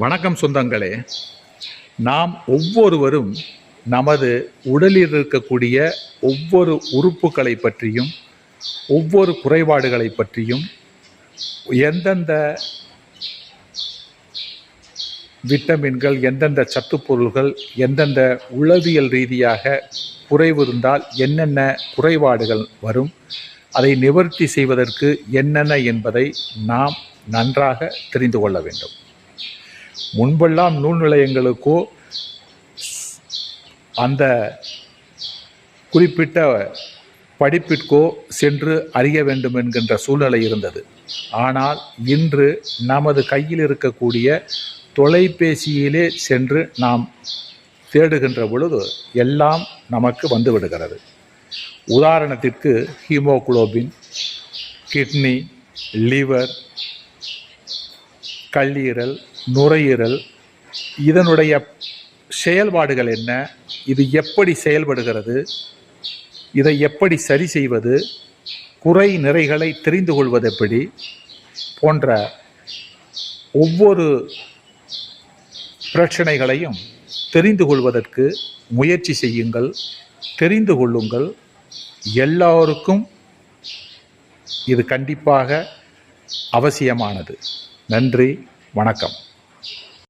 வணக்கம் சொந்தங்களே. நாம் ஒவ்வொருவரும் நமது உடலில் இருக்கக்கூடிய ஒவ்வொரு உறுப்புகளை பற்றியும் ஒவ்வொரு குறைபாடுகளை பற்றியும் எந்தெந்த விட்டமின்கள், எந்தெந்த சத்துப்பொருள்கள், எந்தெந்த உளவியல் ரீதியாக குறைவு இருந்தால் என்னென்ன குறைபாடுகள் வரும், அதை நிவர்த்தி செய்வதற்கு என்னென்ன என்பதை நாம் நன்றாக தெரிந்து கொள்ள வேண்டும். முன்பெல்லாம் நூல் நிலையங்களுக்கோ அந்த குறிப்பிட்ட படிப்பிற்கோ சென்று அறிய வேண்டும் என்கின்ற சூழ்நிலை இருந்தது. ஆனால் இன்று நமது கையில் இருக்கக்கூடிய தொலைபேசியிலே சென்று நாம் தேடுகின்ற பொழுது எல்லாம் நமக்கு வந்து விடுகிறது. உதாரணத்திற்கு ஹீமோகுளோபின், கிட்னி, லிவர், கல்லீரல், நுரையீரல், இதனுடைய செயல்பாடுகள் என்ன, இது எப்படி செயல்படுகிறது, இதை எப்படி சரி செய்வது, குறை நிறைகளை தெரிந்து கொள்வது எப்படி போன்ற ஒவ்வொரு பிரச்சனைகளையும் தெரிந்து கொள்வதற்கு முயற்சி செய்யுங்கள், தெரிந்து கொள்ளுங்கள். எல்லோருக்கும் இது கண்டிப்பாக அவசியமானது. நன்றி, வணக்கம்.